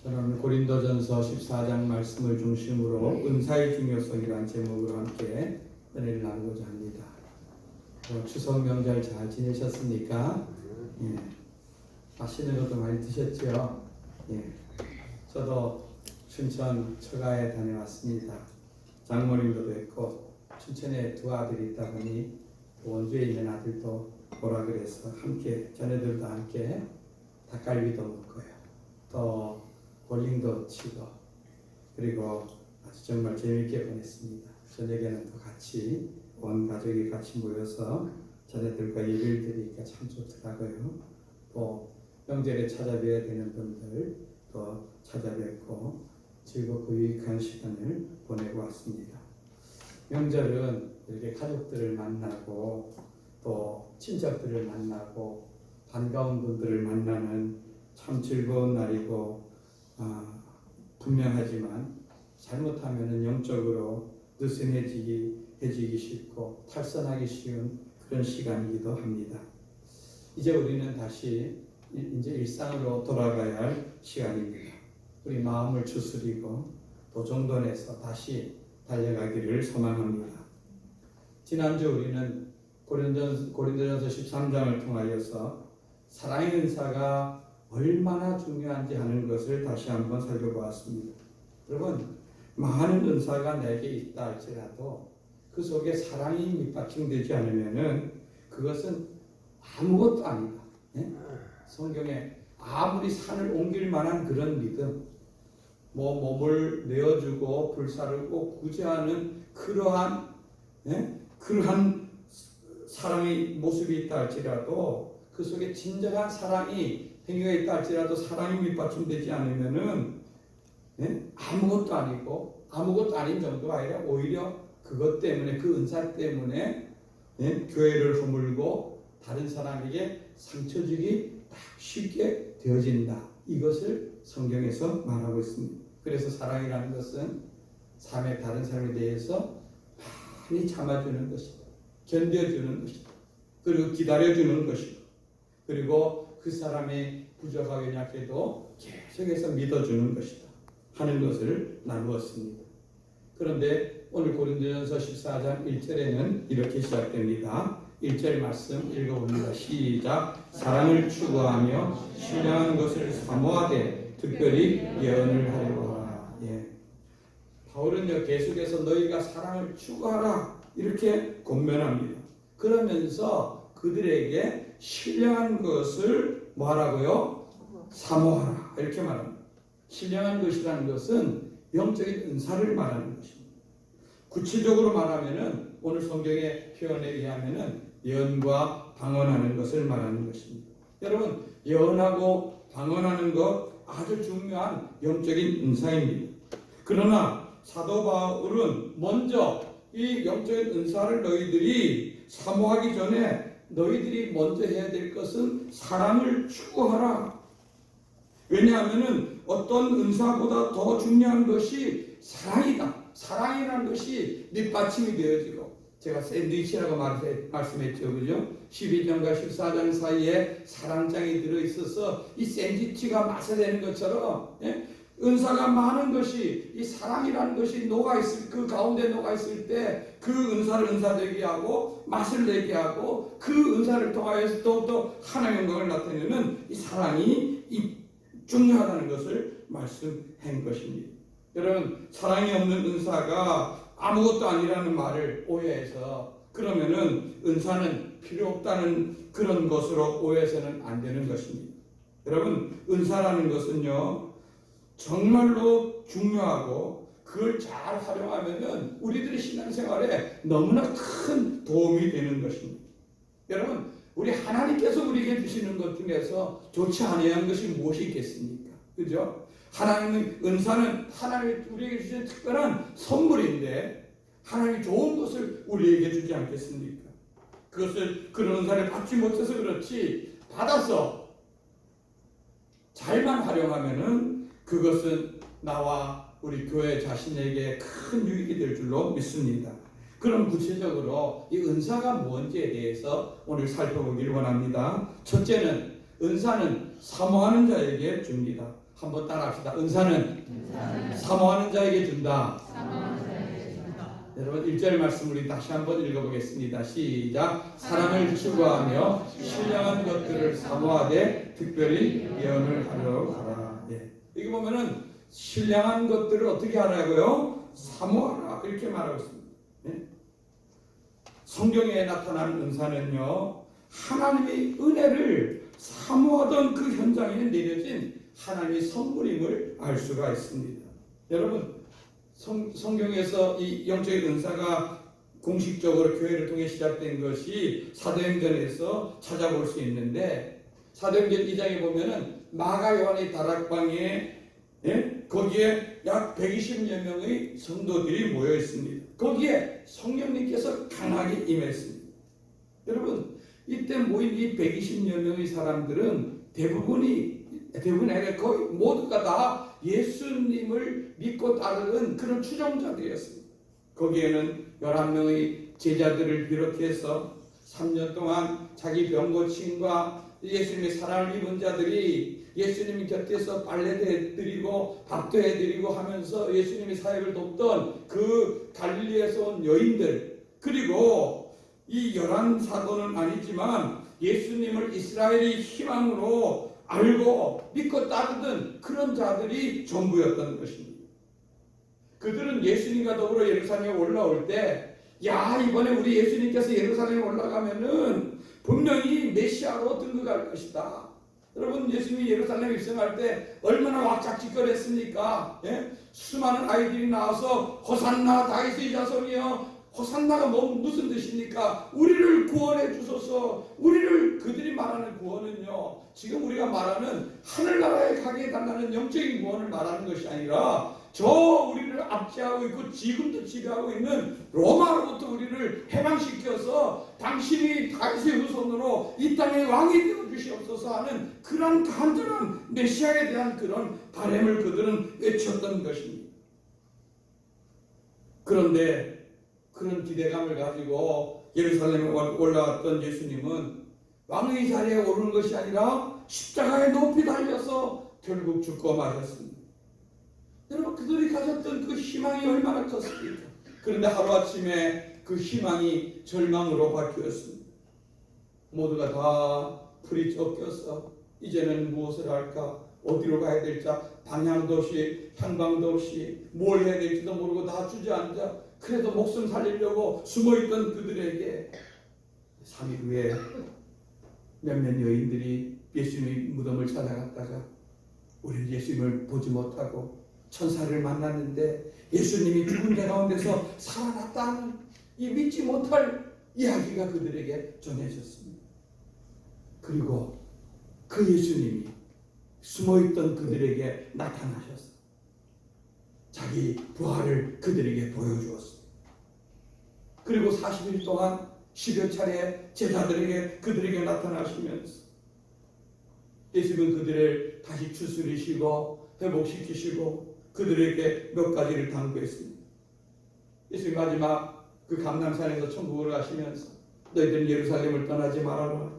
저는 고린도전서 14장 말씀을 중심으로 은사의 중요성이라는 제목으로 함께 은혜를 나누고자 합니다. 추석 명절 잘 지내셨습니까? 예. 맛있는 것도 많이 드셨죠? 예. 저도 춘천 처가에 다녀왔습니다. 장모님도 뵙고 춘천에 두 아들이 있다 보니 원주에 있는 아들도 오라 그래서 함께 자녀들도 함께 닭갈비도 먹고요. 또 볼링도 치고 그리고 아주 정말 재미있게 보냈습니다. 저녁에는 또 같이 온 가족이 같이 모여서 자녀들과 예배를 드리니까 참 좋더라고요. 또 명절에 찾아뵈야 되는 분들 또 찾아뵙고 즐겁고 유익한 시간을 보내고 왔습니다. 명절은 이렇게 가족들을 만나고 또 친척들을 만나고 반가운 분들을 만나는 참 즐거운 날이고 분명하지만 잘못하면 영적으로 느슨해지기 쉽고 탈선하기 쉬운 그런 시간이기도 합니다. 이제 우리는 다시 이제 일상으로 돌아가야 할 시간입니다. 우리 마음을 추스리고 또 정돈해서 다시 달려가기를 소망합니다. 지난주 우리는 고린도전서 13장을 통하여서 사랑의 은사가 얼마나 중요한지 하는 것을 다시 한번 살펴보았습니다. 여러분, 많은 은사가 내게 있다 할지라도 그 속에 사랑이 밑받침되지 않으면은 그것은 아무것도 아니다. 예? 성경에 아무리 산을 옮길 만한 그런 믿음, 몸을 내어주고 불사르고 구제하는 그러한 사랑의 모습이 있다 할지라도 그 속에 진정한 사랑이 행위가 있다 할지라도 사랑이 밑받침되지 않으면은 아무것도 아니고 아무것도 아닌 정도가 아니라 오히려 그것 때문에 그 은사 때문에 교회를 허물고 다른 사람에게 상처 주기 딱 쉽게 되어진다. 이것을 성경에서 말하고 있습니다. 그래서 사랑이라는 것은 다른 사람에 대해서 많이 참아주는 것이다. 견뎌주는 것이다. 그리고 기다려주는 것이다. 그리고 그 사람의 부족하고 연약해도 계속해서 믿어주는 것이다 하는 것을 나누었습니다. 그런데 오늘 고린도전서 14장 1절에는 이렇게 시작됩니다. 1절 말씀 읽어봅니다. 시작. 사랑을 추구하며 신령한 것을 사모하되 특별히 예언을 하려고. 예. 바울은요 계속해서 너희가 사랑을 추구하라 이렇게 권면합니다. 그러면서 그들에게 신령한 것을 뭐하라고요? 사모하라 이렇게 말합니다. 신령한 것이라는 것은 영적인 은사를 말하는 것입니다. 구체적으로 말하면은 오늘 성경의 표현에 의하면은 예언과 방언하는 것을 말하는 것입니다. 여러분, 예언하고 방언하는 것 아주 중요한 영적인 은사입니다. 그러나 사도 바울은 먼저 이 영적인 은사를 너희들이 사모하기 전에 너희들이 먼저 해야 될 것은 사랑을 추구하라. 왜냐하면 어떤 은사보다 더 중요한 것이 사랑이다. 사랑이라는 것이 밑받침이 되어지고 제가 샌드위치라고 말씀했죠. 그죠? 12장과 14장 사이에 사랑장이 들어있어서 이 샌드위치가 맛이 되는 것처럼 은사가 많은 것이 이 사랑이라는 것이 그 가운데 녹아있을 때 그 은사를 은사되게 하고 맛을 내게 하고 그 은사를 통하여서 또 하나님의 영광을 나타내는 이 사랑이 중요하다는 것을 말씀한 것입니다. 여러분, 사랑이 없는 은사가 아무것도 아니라는 말을 오해해서 그러면은 은사는 필요 없다는 그런 것으로 오해해서는 안 되는 것입니다. 여러분, 은사라는 것은요 정말로 중요하고 그걸 잘 활용하면은 우리들의 신앙생활에 너무나 큰 도움이 되는 것입니다. 여러분, 우리 하나님께서 우리에게 주시는 것 중에서 좋지 아니한 것이 무엇이 있겠습니까? 그죠? 하나님의 은사는 하나님이 우리에게 주신 특별한 선물인데 하나님이 좋은 것을 우리에게 주지 않겠습니까? 그런 은사를 받지 못해서 그렇지 받아서 잘만 활용하면은 그것은 나와 우리 교회 자신에게 큰 유익이 될 줄로 믿습니다. 그럼 구체적으로 이 은사가 뭔지에 대해서 오늘 살펴보기를 원합니다. 첫째는 은사는 사모하는 자에게 줍니다. 한번 따라합시다. 은사는 사모하는 자에게 준다. 여러분 1절 말씀 우리 다시 한번 읽어보겠습니다. 시작. 사랑을 추구하며 신령한 것들을 사모하되 특별히 예언을 하려고 하라. 예. 여기 보면은 신령한 것들을 어떻게 하라고요? 사모하라 이렇게 말하고 있습니다. 예? 성경에 나타난 은사는요, 하나님의 은혜를 사모하던 그 현장에 내려진 하나님의 선물임을 알 수가 있습니다. 여러분 성경에서 이 영적인 은사가 공식적으로 교회를 통해 시작된 것이 사도행전에서 찾아볼 수 있는데, 사도행전 2장에 보면은 마가 요한의 다락방에 거기에 약 120여 명의 성도들이 모여 있습니다. 거기에 성령님께서 강하게 임했습니다. 여러분 이때 모인 이 120여 명의 사람들은 대부분이 아니라 거의 모두가 다 예수님을 믿고 따르는 그런 추종자들이었습니다. 거기에는 11명의 제자들을 비롯해서 3년 동안 자기 병 고침과 예수님의 사랑을 입은 자들이 예수님 곁에서 빨래도 해드리고 밥도 해드리고 하면서 예수님의 사역을 돕던 그 갈릴리에서 온 여인들, 그리고 이 11사도는 아니지만 예수님을 이스라엘의 희망으로 알고 믿고 따르던 그런 자들이 전부였던 것입니다. 그들은 예수님과 더불어 예루살렘에 올라올 때, 야, 이번에 우리 예수님께서 예루살렘에 올라가면은 분명히 메시아로 등극할 것이다. 여러분 예수님이 예루살렘에 입성할 때 얼마나 왁작지껄했습니까? 예? 수많은 아이들이 나와서 호산나 다윗의 자손이여, 호산나가 무슨 뜻입니까? 우리를 구원해 주소서. 그들이 말하는 구원은요, 지금 우리가 말하는 하늘나라에 가게 해달라는 영적인 구원을 말하는 것이 아니라 저 우리를 압제하고 있고 지금도 지배하고 있는 로마로부터 우리를 해방시켜서 당신이 다윗의 후손으로 이 땅의 왕이 되어 주시옵소서 하는 그런 간절한 메시아에 대한 그런 바람을 그들은 외쳤던 것입니다. 그런데 그런 기대감을 가지고 예루살렘에 올라왔던 예수님은 왕의 자리에 오르는 것이 아니라 십자가에 높이 달려서 결국 죽고 마셨습니다. 여러분 그들이 가졌던 그 희망이 얼마나 컸습니까? 그런데 하루아침에 그 희망이 절망으로 바뀌었습니다. 모두가 다 풀이 쫓겨서 이제는 무엇을 할까? 어디로 가야 될지 방향도 없이 향방도 없이 뭘 해야 될지도 모르고 다 주저앉아 그래도 목숨 살리려고 숨어있던 그들에게 3일 후에 몇몇 여인들이 예수님의 무덤을 찾아갔다가 우리는 예수님을 보지 못하고 천사를 만났는데 예수님이 죽은 자 가운데서 살아났다는 이 믿지 못할 이야기가 그들에게 전해졌습니다. 그리고 그 예수님이 숨어있던 그들에게 나타나셔서 자기 부활을 그들에게 보여주었습니다. 그리고 40일 동안 10여 차례 제자들에게 그들에게 나타나시면서 예수님은 그들을 다시 추스리시고 회복시키시고 그들에게 몇 가지를 당부했습니다. 예수님 마지막 그 감람산에서 천국으로 가시면서 너희들은 예루살렘을 떠나지 말아라.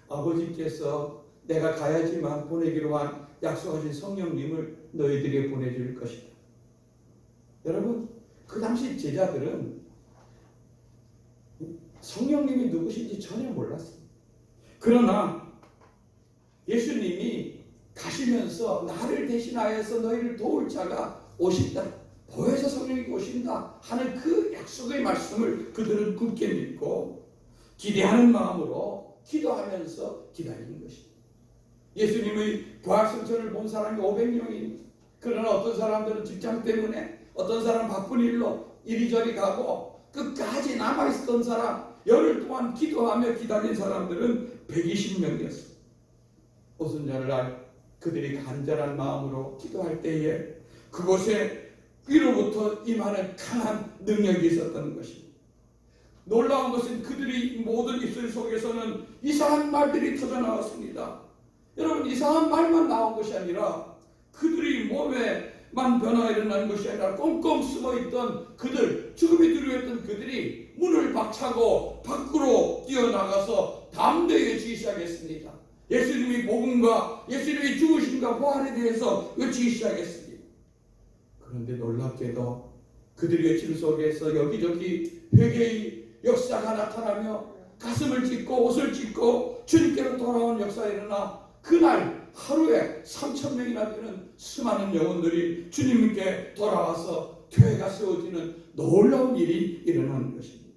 아버지께서 내가 가야지만 보내기로 한 약속하신 성령님을 너희들에게 보내줄 것이다. 여러분 그 당시 제자들은 성령님이 누구신지 전혀 몰랐습니다. 그러나 예수님이 가시면서 나를 대신하여서 너희를 도울 자가 오신다, 보혜사 성령이 오신다 하는 그 약속의 말씀을 그들은 굳게 믿고 기대하는 마음으로 기도하면서 기다리는 것입니다. 예수님의 부활승천을 본 사람이 500명입니다. 그러나 어떤 사람들은 직장 때문에, 어떤 사람은 바쁜 일로 이리저리 가고 끝까지 남아있었던 사람, 열흘 동안 기도하며 기다린 사람들은 120명이었습니다. 오순절날 그들이 간절한 마음으로 기도할 때에 그곳에 위로부터 임하는 강한 능력이 있었던 것입니다. 놀라운 것은 그들이 모든 입술 속에서는 이상한 말들이 터져나왔습니다. 여러분 이상한 말만 나온 것이 아니라 그들이 몸에만 변화가 일어나는 것이 아니라 꽁꽁 숨어있던 그들, 죽음이 두려워했던 그들이 문을 박차고 밖으로 뛰어나가서 담대해지기 시작했습니다. 예수님이 복음과 예수님이 죽으심과 부활에 대해서 외치기 시작했습니다. 그런데 놀랍게도 그들의 외침 속에서 여기저기 회개의 역사가 나타나며 가슴을 찢고 옷을 찢고 주님께로 돌아온 역사가 일어나 그날 하루에 3,000명이나 되는 수많은 영혼들이 주님께 돌아와서 교회가 세워지는 놀라운 일이 일어나는 것입니다.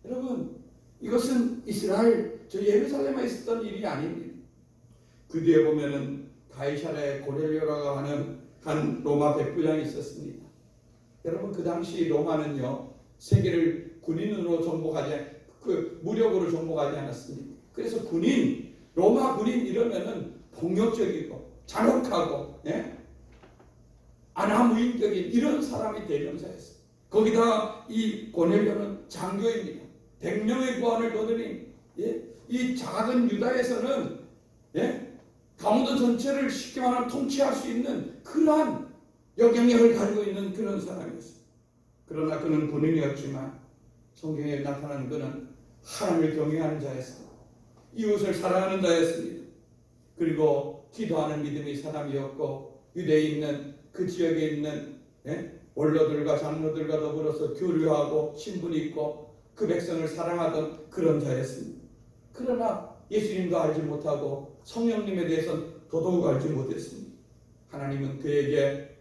여러분, 이것은 이스라엘, 저 예루살렘에 있었던 일이 아닙니다. 그 뒤에 보면은 가이사랴에 고넬료라고 하는 한 로마 백부장이 있었습니다. 여러분, 그 당시 로마는요, 세계를 군인으로 정복하지, 무력으로 정복하지 않았습니다. 그래서 로마 군인 이러면은 폭력적이고 잔혹하고, 안하무인적인 이런 사람이 대명사였어요. 거기다 이 고넬료는 장교입니다. 100명의 구원을 거두니, 이 작은 유다에서는 강원도 전체를 쉽게 말하면 통치할 수 있는 그러한 영향력을 가지고 있는 그런 사람이었어요. 그러나 그는 군인이었지만 성경에 나타나는 그는 하나님을 경외하는 자였습니다. 이웃을 사랑하는 자였습니다. 그리고 기도하는 믿음의 사람이었고, 유대에 있는 그 지역에 있는 원로들과 장로들과 더불어서 교류하고 신분이 있고 그 백성을 사랑하던 그런 자였습니다. 그러나 예수님도 알지 못하고 성령님에 대해서는 더더욱 알지 못했습니다. 하나님은 그에게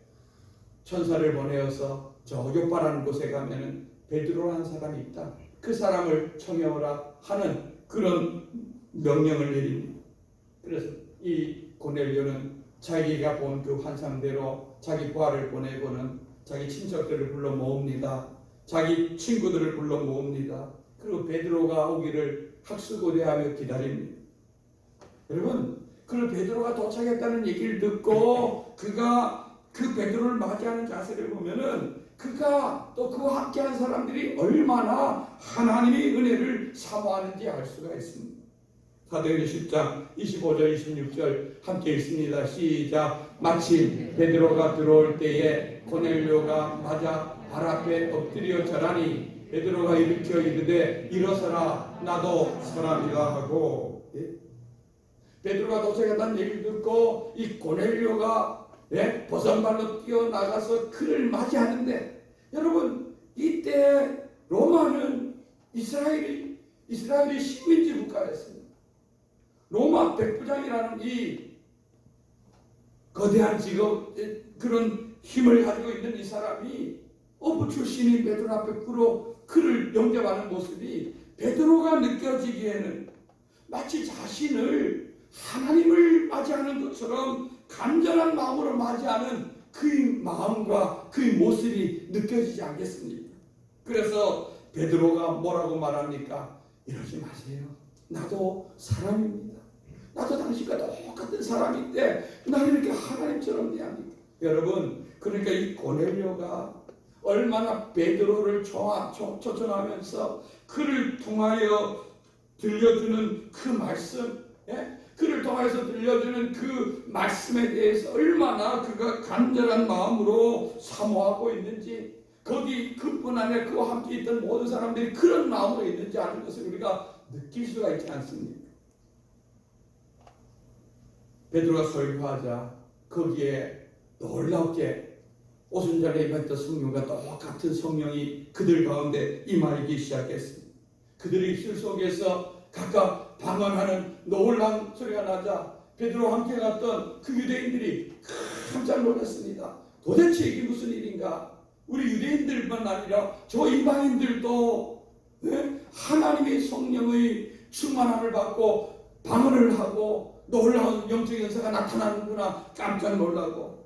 천사를 보내어서 저 요파라는 곳에 가면은 베드로라는 사람이 있다. 그 사람을 청해오라 하는 그런 명령을 내립니다. 그래서 이 고넬료는 자기가 본 그 환상대로 자기 부하를 보내고는 자기 친척들을 불러 모읍니다. 자기 친구들을 불러 모읍니다. 그리고 베드로가 오기를 학수고대하며 기다립니다. 여러분, 그 베드로가 도착했다는 얘기를 듣고 그가 그 베드로를 맞이하는 자세를 보면은 그가 또 그와 함께한 사람들이 얼마나 하나님의 은혜를 사모하는지 알 수가 있습니다. 사도행전 10장 25절 26절 함께 읽습니다. 시작. 마침 베드로가 들어올 때에 고넬료가 맞아 발 앞에 엎드려 절하니 베드로가 일으켜 이르되 일어서라 나도 사람이라 하고, 베드로가 도착했다는 얘기를 듣고 이 고넬료가 버선발로 뛰어나가서 그를 맞이하는데, 여러분, 이때 로마는 이스라엘이 식민지 국가였습니다. 로마 백부장이라는 이 거대한 직업, 그런 힘을 가지고 있는 이 사람이 어부 출신인 베드로 앞에 그를 영접하는 모습이 베드로가 느껴지기에는 마치 자신을 하나님을 맞이하는 것처럼 간절한 마음으로 맞이하는 그의 마음과 그의 모습이 느껴지지 않겠습니까? 그래서 베드로가 뭐라고 말합니까? 이러지 마세요. 나도 사람입니다. 나도 당신과 똑같은 사람인데 나를 이렇게 하나님처럼 대합니까? 여러분, 그러니까 이 고넬료가 얼마나 베드로를 초청하면서 그를 통하여 들려주는 그 말씀, 그를 통해서 들려주는 그 말씀에 대해서 얼마나 그가 간절한 마음으로 사모하고 있는지, 거기 그뿐 아니라 그와 함께 있던 모든 사람들이 그런 마음으로 있는지 아는 것을 우리가 느낄 수가 있지 않습니까? 베드로가 설교하자 거기에 놀랍게 오순절에 임했던 성령과 똑같은 성령이 그들 가운데 임하기 시작했습니다. 그들의 입술 속에서 각각 방언하는 놀라운 소리가 나자 베드로와 함께 갔던 그 유대인들이 깜짝 놀랐습니다. 도대체 이게 무슨 일인가? 우리 유대인들만 아니라 저 이방인들도 하나님의 성령의 충만함을 받고 방언을 하고 놀라운 영적 연사가 나타나는구나 깜짝 놀라고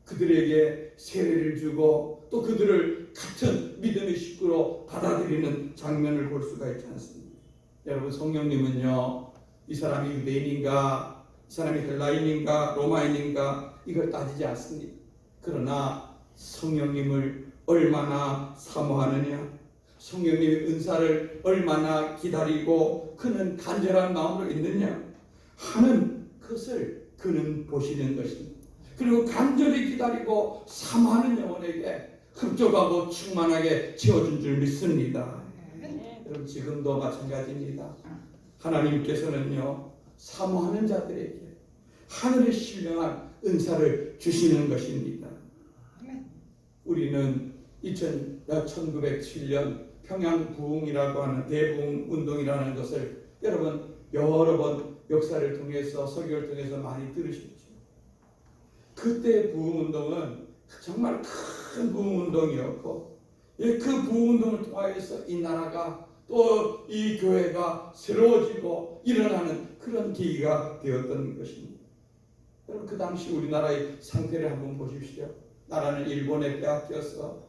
그들에게 세례를 주고 또 그들을 같은 믿음의 식구로 받아들이는 장면을 볼 수가 있지 않습니까? 여러분, 성령님은요, 이 사람이 유대인인가, 이 사람이 헬라인인가, 로마인인가 이걸 따지지 않습니다. 그러나 성령님을 얼마나 사모하느냐, 성령님의 은사를 얼마나 기다리고 그는 간절한 마음으로 있느냐 하는 것을 그는 보시는 것입니다. 그리고 간절히 기다리고 사모하는 영혼에게 흡족하고 충만하게 채워준 줄 믿습니다. 여러분, 지금도 마찬가지입니다. 하나님께서는요, 사모하는 자들에게 하늘의 신령한 은사를 주시는 것입니다. 우리는 1907년 평양 부흥이라고 하는 대부흥 운동이라는 것을 여러분 여러 번 역사를 통해서 설교를 통해서 많이 들으셨죠. 그때 부흥운동은 정말 큰 부흥운동이었고 그 부흥운동을 통하여서 이 나라가 또 이 교회가 새로워지고 일어나는 그런 계기가 되었던 것입니다. 여러분 그 당시 우리나라의 상태를 한번 보십시오. 나라는 일본에 빼앗겨서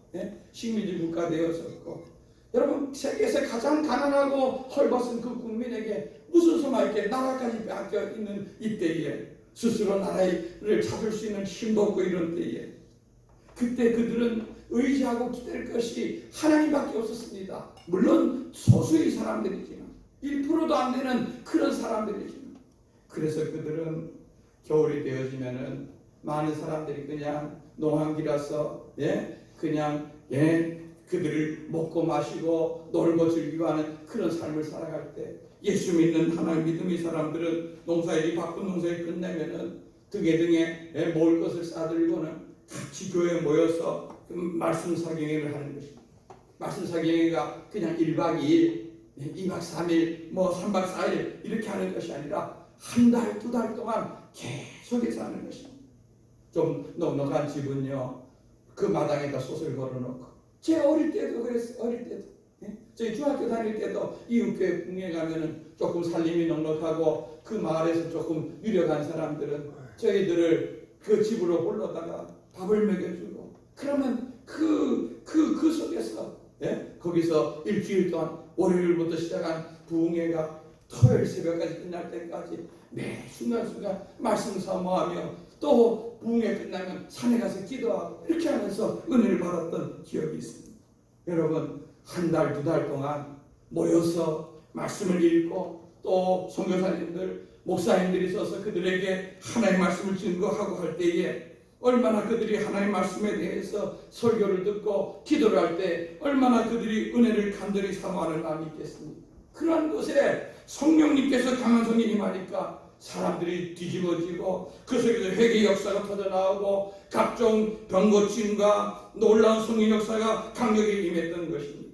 식민지 국가 되었었고 여러분 세계에서 가장 가난하고 헐벗은 그 국민에게 무슨 소마 있게 나라까지 빼앗겨 있는 이때에 스스로 나라를 찾을 수 있는 힘도 없고 이런 때에 그때 그들은 의지하고 기댈 것이 하나님밖에 없었습니다. 물론 소수의 사람들이지만 1%도 안 되는 그런 사람들이지만 그래서 그들은 겨울이 되어지면은 많은 사람들이 그냥 농한기라서 그냥 그들을 먹고 마시고 놀고 즐기고 하는 그런 삶을 살아갈 때 예수 믿는 하나님 믿음의 사람들은 농사일이 바쁜 농사일 끝내면은 등에 먹을 것을 싸들고는 같이 교회에 모여서 말씀 사경회를 하는 것입니다. 말씀 사경회가 그냥 1박 2일, 2박 3일, 3박 4일 이렇게 하는 것이 아니라 한 달, 2달 동안 계속해서 하는 것입니다. 좀 넉넉한 집은요 그 마당에다 솥을 걸어놓고 제 어릴 때도 그랬어요. 어릴 때도 저희 중학교 다닐 때도 이웃교회 궁에 가면은 조금 살림이 넉넉하고 그 마을에서 조금 유력한 사람들은 저희들을 그 집으로 불러다가 밥을 먹여주고 그러면 그 속에서 거기서 일주일 동안 월요일부터 시작한 부흥회가 토요일 새벽까지 끝날 때까지 매 순간순간 말씀 사모하며 또 부흥회 끝나면 산에 가서 기도하고 이렇게 하면서 은혜를 받았던 기억이 있습니다. 여러분 한 달, 2달 동안 모여서 말씀을 읽고 또 선교사님들, 목사님들이 서서 그들에게 하나님의 말씀을 증거하고 할 때에 얼마나 그들이 하나님의 말씀에 대해서 설교를 듣고 기도를 할 때 얼마나 그들이 은혜를 간절히 사모하는 마음이 있겠습니까? 그러한 곳에 성령님께서 강한 성이 임하니까 사람들이 뒤집어지고 그 속에서 회개 역사가 터져나오고 각종 병고침과 놀라운 성령 역사가 강력히 임했던 것입니다.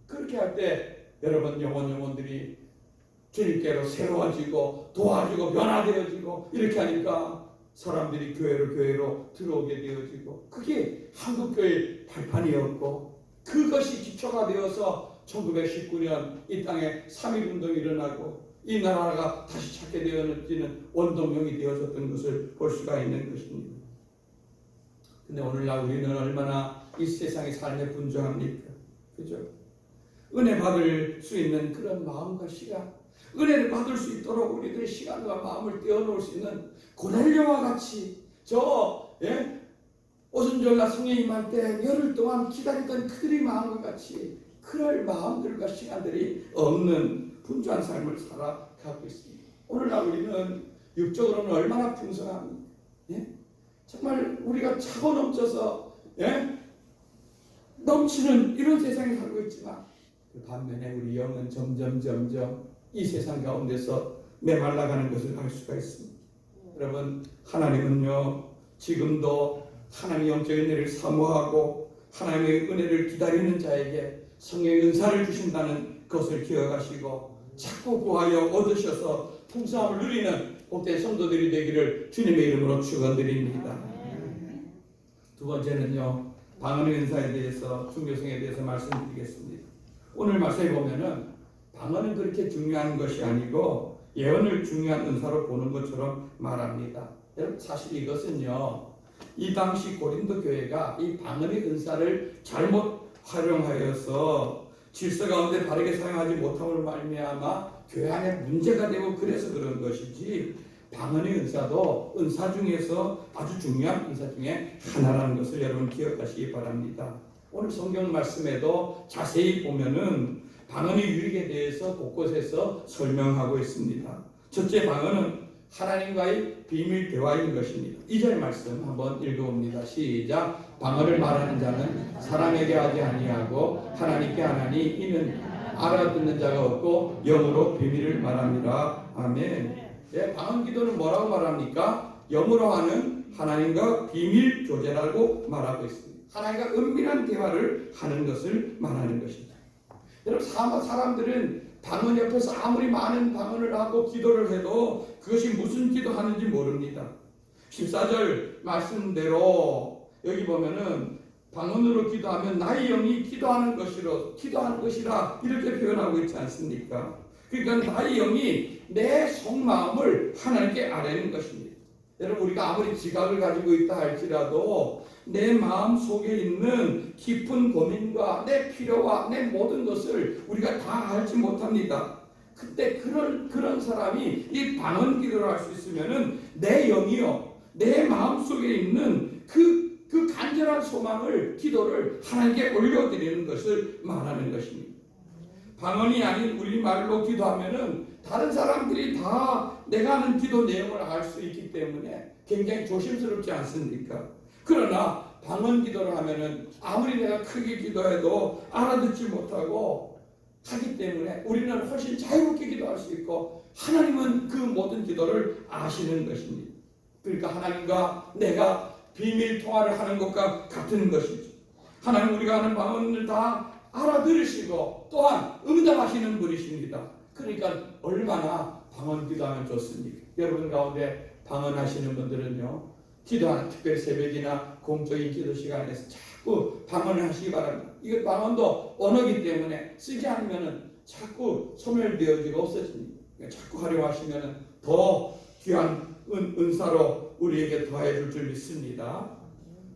그렇게 할 때 여러분 영혼들이 주님께로 새로워지고 도와지고 변화되어지고 이렇게 하니까 사람들이 교회로 들어오게 되어지고 그게 한국교회의 발판이었고 그것이 기초가 되어서 1919년 이 땅에 3.1운동이 일어나고 이 나라가 다시 찾게 되어지는 원동력이 되어졌던 것을 볼 수가 있는 것입니다. 근데 오늘날 우리는 얼마나 이 세상의 삶에 분주합니까? 그죠? 은혜 받을 수 있는 그런 마음과 시간, 은혜를 받을 수 있도록 우리들의 시간과 마음을 떼어놓을 수 있는 고넬료와 같이 오순절날 성령님할 때 열흘 동안 기다렸던 그들의 마음과 같이 그럴 마음들과 시간들이 없는 분주한 삶을 살아가고 있습니다. 오늘날 우리는 육적으로는 얼마나 풍성합니까? 정말 우리가 차고 넘쳐서 넘치는 이런 세상에 살고 있지만 그 반면에 우리 영은 점점 이 세상 가운데서 메말라가는 것을 알 수가 있습니다. 여러분 하나님은요 지금도 하나님의 영적인 은혜를 사모하고 하나님의 은혜를 기다리는 자에게 성령의 은사를 주신다는 것을 기억하시고 자꾸 구하여 얻으셔서 풍성함을 누리는 복된 성도들이 되기를 주님의 이름으로 축원드립니다. 두 번째는요 방언의 은사에 대해서 중요성에 대해서 말씀드리겠습니다. 오늘 말씀에 보면은 방언은 그렇게 중요한 것이 아니고 예언을 중요한 은사로 보는 것처럼 말합니다. 여러분 사실 이것은요 이 당시 고린도 교회가 이 방언의 은사를 잘못 활용하여서 질서 가운데 바르게 사용하지 못함으로 말미암아 교회 안에 문제가 되고 그래서 그런 것이지 방언의 은사도 은사 중에서 아주 중요한 은사 중에 하나라는 것을 여러분 기억하시기 바랍니다. 오늘 성경 말씀에도 자세히 보면은 방언의 유익에 대해서 곳곳에서 설명하고 있습니다. 첫째 방언은 하나님과의 비밀 대화인 것입니다. 2절 말씀 한번 읽어봅니다. 시작. 방언을 말하는 자는 사람에게 하지 아니하고 하나님께 하나니 이는 알아듣는 자가 없고 영으로 비밀을 말합니다. 아멘. 예, 방언 기도는 뭐라고 말합니까? 영으로 하는 하나님과 비밀 교제라고 말하고 있습니다. 하나님과 은밀한 대화를 하는 것을 말하는 것입니다. 여러분, 사람들은 방언 옆에서 아무리 많은 방언을 하고 기도를 해도 그것이 무슨 기도하는지 모릅니다. 14절 말씀대로 여기 보면은 방언으로 기도하면 나의 영이 기도하는 것이라 이렇게 표현하고 있지 않습니까? 그러니까 나의 영이 내 속마음을 하나님께 아뢰는 것입니다. 여러분, 우리가 아무리 지각을 가지고 있다 할지라도 내 마음 속에 있는 깊은 고민과 내 필요와 내 모든 것을 우리가 다 알지 못합니다. 그때 그런 사람이 이 방언 기도를 할 수 있으면은 내 영이요, 내 마음 속에 있는 그 간절한 소망을, 기도를 하나님께 올려드리는 것을 말하는 것입니다. 방언이 아닌 우리말로 기도하면은 다른 사람들이 다 내가 하는 기도 내용을 알 수 있기 때문에 굉장히 조심스럽지 않습니까? 그러나 방언 기도를 하면은 아무리 내가 크게 기도해도 알아듣지 못하고 하기 때문에 우리는 훨씬 자유롭게 기도할 수 있고 하나님은 그 모든 기도를 아시는 것입니다. 그러니까 하나님과 내가 비밀 통화를 하는 것과 같은 것이죠. 하나님 우리가 하는 방언을 다 알아들으시고 또한 응답하시는 분이십니다. 그러니까 얼마나 방언 기도하면 좋습니까? 여러분 가운데 방언하시는 분들은요, 기도하는 특별히 새벽이나 공적인 기도 시간에서 자꾸 방언을 하시기 바랍니다. 이거 방언도 언어기 때문에 쓰지 않으면 자꾸 소멸되어지고 없어집니다. 자꾸 활용하시면 더 귀한 은사로 우리에게 더해 줄 줄 믿습니다.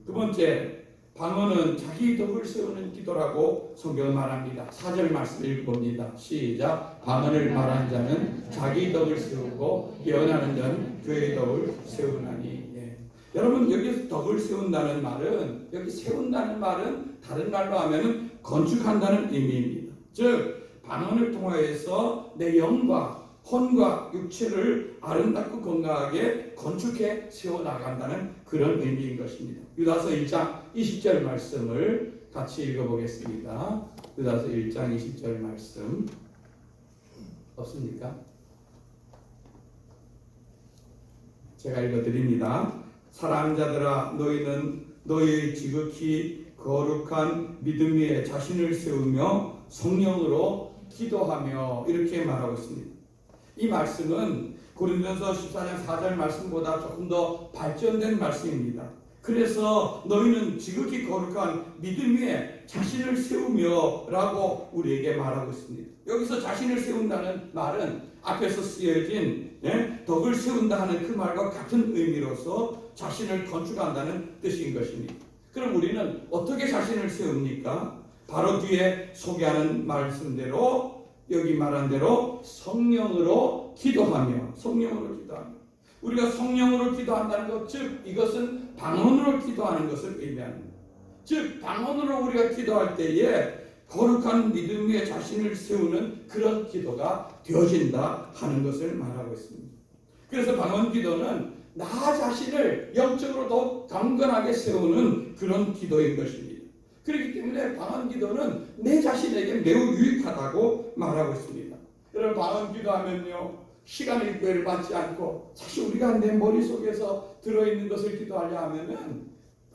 두 번째, 방언은 자기 덕을 세우는 기도라고 성경은 말합니다. 4절 말씀 읽어봅니다. 시작. 방언을 말하는 자는 자기 덕을 세우고 예언하는 자는 교회의 덕을 세우나니. 예. 여러분, 여기서 덕을 세운다는 말은, 여기 세운다는 말은 다른 말로 하면은 건축한다는 의미입니다. 즉 방언을 통하여서 내 영과 혼과 육체를 아름답고 건강하게 건축해 세워나간다는 그런 의미인 것입니다. 유다서 1장 20절 말씀을 같이 읽어보겠습니다. 유다서 1장 20절 말씀 없습니까? 제가 읽어드립니다. 사랑하는 자들아, 너희는 너희의 지극히 거룩한 믿음 위에 자신을 세우며 성령으로 기도하며, 이렇게 말하고 있습니다. 이 말씀은 고린도전서 14장 4절 말씀보다 조금 더 발전된 말씀입니다. 그래서 너희는 지극히 거룩한 믿음 위에 자신을 세우며 라고 우리에게 말하고 있습니다. 여기서 자신을 세운다는 말은 앞에서 쓰여진 덕을 세운다 하는 그 말과 같은 의미로서 자신을 건축한다는 뜻인 것입니다. 그럼 우리는 어떻게 자신을 세웁니까? 바로 뒤에 소개하는 말씀대로, 여기 말한 대로 성령으로 기도하며, 성령으로 기도하며. 우리가 성령으로 기도한다는 것, 즉 이것은 방언으로 기도하는 것을 의미합니다. 즉 방언으로 우리가 기도할 때에 거룩한 믿음 위에 자신을 세우는 그런 기도가 되어진다 하는 것을 말하고 있습니다. 그래서 방언 기도는 나 자신을 영적으로 더 강건하게 세우는 그런 기도인 것입니다. 그렇기 때문에 방언 기도는 내 자신에게 매우 유익하다고 말하고 있습니다. 여러분, 방언 기도하면요, 시간의 구애를 받지 않고, 사실 우리가 내 머릿속에서 들어있는 것을 기도하려 하면은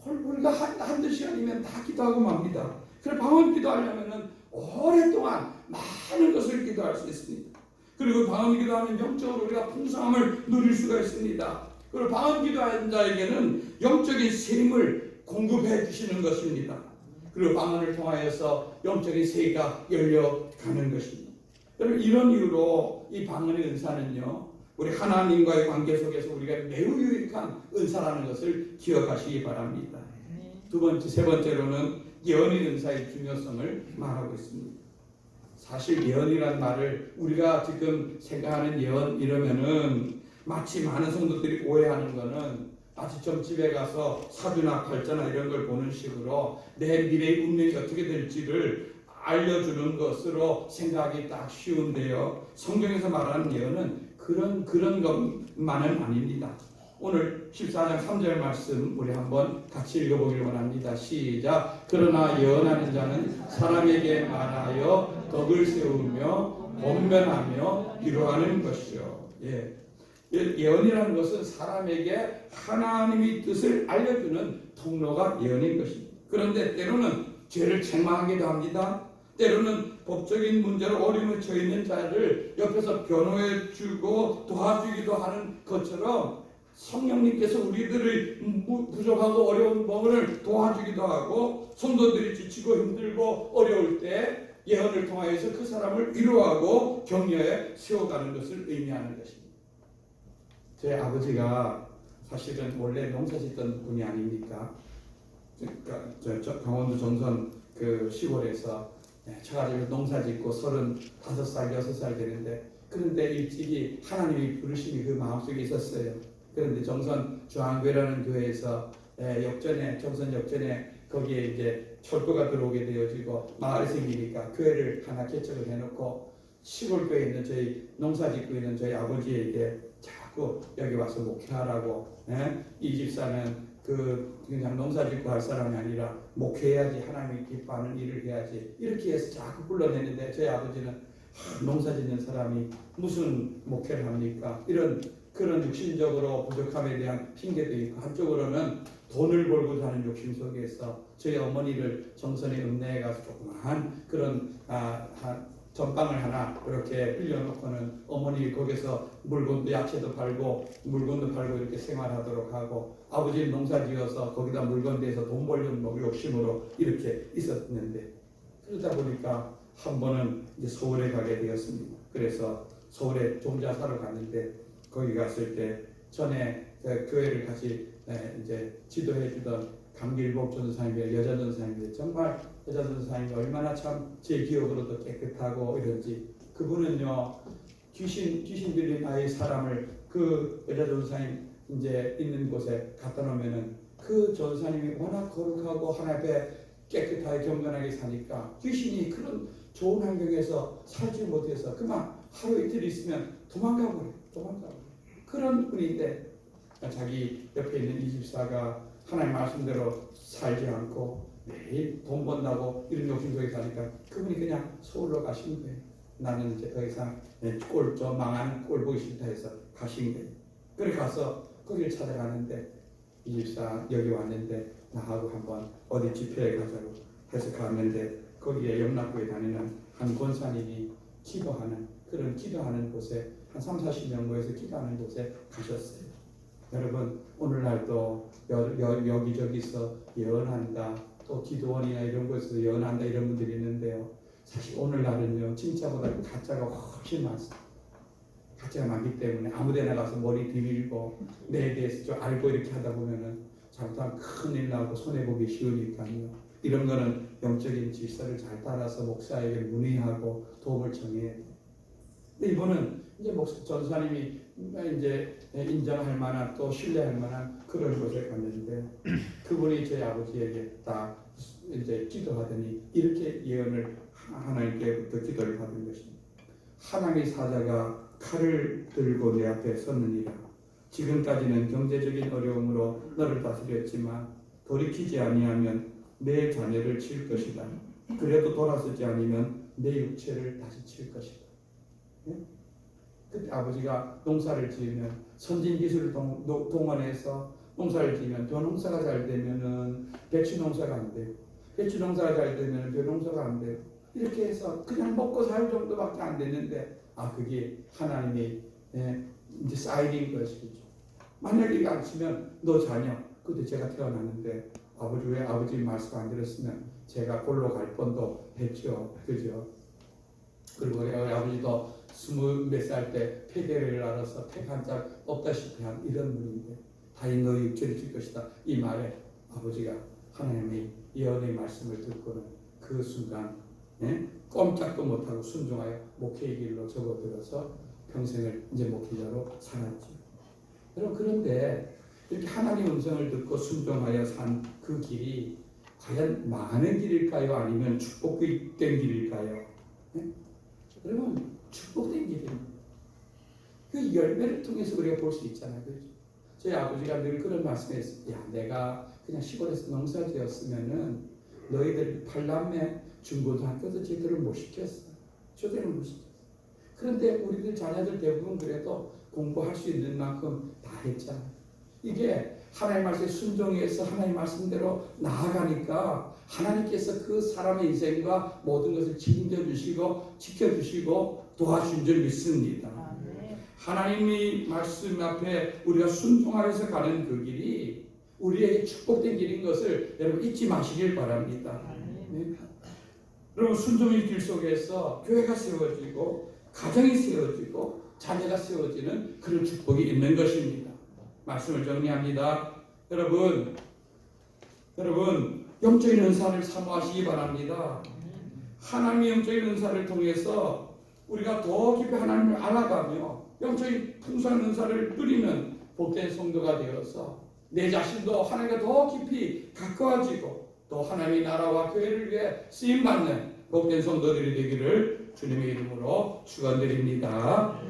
우리가 한두 시간이면 다 기도하고 맙니다. 그래서 방언 기도하려면은 오랫동안 많은 것을 기도할 수 있습니다. 그리고 방언 기도하면 영적으로 우리가 풍성함을 누릴 수가 있습니다. 그리고 방언 기도하는 자에게는 영적인 셈을 공급해 주시는 것입니다. 그리고 방언을 통하여서 영적인 세계가 열려가는 것입니다. 여러분, 이런 이유로 이 방언의 은사는요, 우리 하나님과의 관계 속에서 우리가 매우 유익한 은사라는 것을 기억하시기 바랍니다. 세 번째로는 예언의 은사의 중요성을 말하고 있습니다. 사실 예언이란 말을 우리가 지금 생각하는 예언 이러면은 마치 많은 성도들이 오해하는 거는 마치 좀 집에 가서 사주나 팔자나 이런 걸 보는 식으로 내 미래의 운명이 어떻게 될지를 알려주는 것으로 생각이 딱 쉬운데요. 성경에서 말하는 예언은 그런 것만은 아닙니다. 오늘 14장 3절 말씀 우리 한번 같이 읽어보길 원합니다. 시작. 그러나 예언하는 자는 사람에게 말하여 덕을 세우며 권면하며 위로하는 것이요. 예. 예언이라는 것은 사람에게 하나님의 뜻을 알려주는 통로가 예언인 것입니다. 그런데 때로는 죄를 책망하기도 합니다. 때로는 법적인 문제로 어려움에 처해 있는 자를 옆에서 변호해 주고 도와주기도 하는 것처럼 성령님께서 우리들의 부족하고 어려운 부분을 도와주기도 하고, 성도들이 지치고 힘들고 어려울 때 예언을 통하여서 그 사람을 위로하고 격려해 세워가는 것을 의미하는 것입니다. 제 아버지가 사실은 원래 농사 짓던 분이 아닙니까? 그러니까 강원도 정선 그 시골에서 처가지고 농사 짓고 35살, 6살 되는데, 그런데 일찍이 하나님의 부르심이 그 마음속에 있었어요. 그런데 정선 중앙교회라는 교회에서 정선 역전에 거기에 이제 철도가 들어오게 되어지고 마을이 생기니까 교회를 하나 개척을 해놓고, 시골 교회에 있는 저희 농사 짓고 있는 저희 아버지에게 자꾸 여기 와서 목회하라고, 이 집사는 그냥 농사 짓고 할 사람이 아니라 목회해야지, 하나님이 기뻐하는 일을 해야지, 이렇게 해서 자꾸 불러내는데, 저희 아버지는 농사 짓는 사람이 무슨 목회를 합니까? 그런 육신적으로 부족함에 대한 핑계도 있고, 한쪽으로는 돈을 벌고자 하는 욕심 속에서 저희 어머니를 정선에 읍내에 가서 조그마한 그런 전방을 하나 그렇게 빌려놓고는 어머니 거기서 물건도, 야채도 팔고 물건도 팔고 이렇게 생활하도록 하고, 아버지는 농사지어서 거기다 물건 대서 돈 벌려는 욕심으로 이렇게 있었는데, 그러다 보니까 한 번은 이제 서울에 가게 되었습니다. 그래서 서울에 종자 사러 갔는데, 거기 갔을 때 전에 교회를 같이 이제 지도해 주던 강길복 전도사님이 여자 전도사님이, 정말 여자 전도사님이 얼마나 참 제 기억으로도 깨끗하고 이런지, 그분은요 귀신 들린 아이 사람을 그 여자 전도사님 이제 있는 곳에 갖다 놓으면은 그 전도사님이 워낙 거룩하고 하나님 앞에 깨끗하게 경건하게 사니까 귀신이 그런 좋은 환경에서 살지 못해서 그만 하루 이틀 있으면 도망가 버려. 그런 분인데, 자기 옆에 있는 이 집사가 하나님 말씀대로 살지 않고 매일 돈 번다고 이런 욕심 속에 사니까 그분이 그냥 서울로 가신 거예요. 나는 이제 더 이상 저 망한 꼴 보기 싫다 해서 가신 거예요. 그래 가서 거기를 찾아가는데, 이 집사 여기 왔는데 나하고 한번 어디 집회에 가자고 해서 갔는데, 거기에 영락교회 다니는 한 권사님이 기도하는 곳에 한 30-40명 모여서 기도하는 곳에 가셨어요. 여러분, 오늘날도 여기저기서 예언한다, 또 기도원이나 이런 곳에서 예언한다 이런 분들이 있는데요, 사실 오늘날은요 진짜보다 가짜가 훨씬 많습니다. 가짜가 많기 때문에 아무데나 가서 머리 뒤밀고 내에 대해서 좀 알고 이렇게 하다 보면은 잘못하면 큰일 나고 손해보기 쉬우니까요. 이런 거는 영적인 질서를 잘 따라서 목사에게 문의하고 도움을 청해야 돼요. 근데 이번은 이제 전사님이 이제 인정할 만한, 또 신뢰할 만한 그런 곳에 갔는데, 그분이 저희 아버지에게 다 이제 기도하더니 이렇게 예언을 하나님께부터 기도를 받은 것입니다. 하나님의 사자가 칼을 들고 내 앞에 섰느니라. 지금까지는 경제적인 어려움으로 너를 다스렸지만 돌이키지 아니하면 내 자녀를 칠 것이다. 그래도 돌아서지 않으면 내 육체를 다시 칠 것이다. 네? 그때 아버지가 농사를 지으면 선진 기술을 동원해서 농사를 지으면 벼농사가 잘 되면은 배추 농사가 안 되고, 배추 농사가 잘 되면 벼농사가 안 되고, 이렇게 해서 그냥 먹고 살 정도밖에 안 됐는데, 그게 하나님이 이제 쌓인 것이죠. 만약에 이거 안 치면 너 자녀, 그때 제가 태어났는데 왜 아버지 말씀 안 들었으면 제가 골로 갈 뻔도 했죠. 그죠? 그리고 우리 아버지도 20몇 살 때 폐결을 알아서 팩 한 짝 없다시피 한 이런 분인데, 다행히 너희 육체를 줄 것이다, 이 말에 아버지가 하나님의 예언의 말씀을 듣고는 그 순간 꼼짝도 못하고 순종하여 목회의 길로 접어들어서 평생을 이제 목회자로 살았죠. 여러분, 그런데 이렇게 하나님 음성을 듣고 순종하여 산 그 길이 과연 많은 길일까요? 아니면 축복된 길일까요? 여러분, 축복된 길입니다. 그 열매를 통해서 우리가 볼 수 있잖아요. 그렇죠? 저희 아버지가 늘 그런 말씀했어요. 야, 내가 그냥 시골에서 농사 지었으면은 너희들 8남매 중고등학교도 제대로 못 시켰어. 제대로 못 시켰어. 그런데 우리들 자녀들 대부분 그래도 공부할 수 있는 만큼 다 했잖아요. 이게 하나님 말씀에 순종해서 하나님 말씀대로 나아가니까 하나님께서 그 사람의 인생과 모든 것을 책임져 주시고 지켜주시고 도와준 줄 믿습니다. 하나님의 말씀 앞에 우리가 순종하여서 가는 그 길이 우리에게 축복된 길인 것을 여러분 잊지 마시길 바랍니다. 네. 여러분 순종의 길 속에서 교회가 세워지고 가정이 세워지고 자녀가 세워지는 그런 축복이 있는 것입니다. 말씀을 정리합니다. 여러분 영적인 은사를 사모하시기 바랍니다. 하나님의 영적인 은사를 통해서 우리가 더 깊이 하나님을 알아가며 영적인 풍성한 은사를 누리는 복된 성도가 되어서 내 자신도 하나님과 더 깊이 가까워지고 또 하나님의 나라와 교회를 위해 쓰임받는 복된 성도들이 되기를 주님의 이름으로 축원드립니다.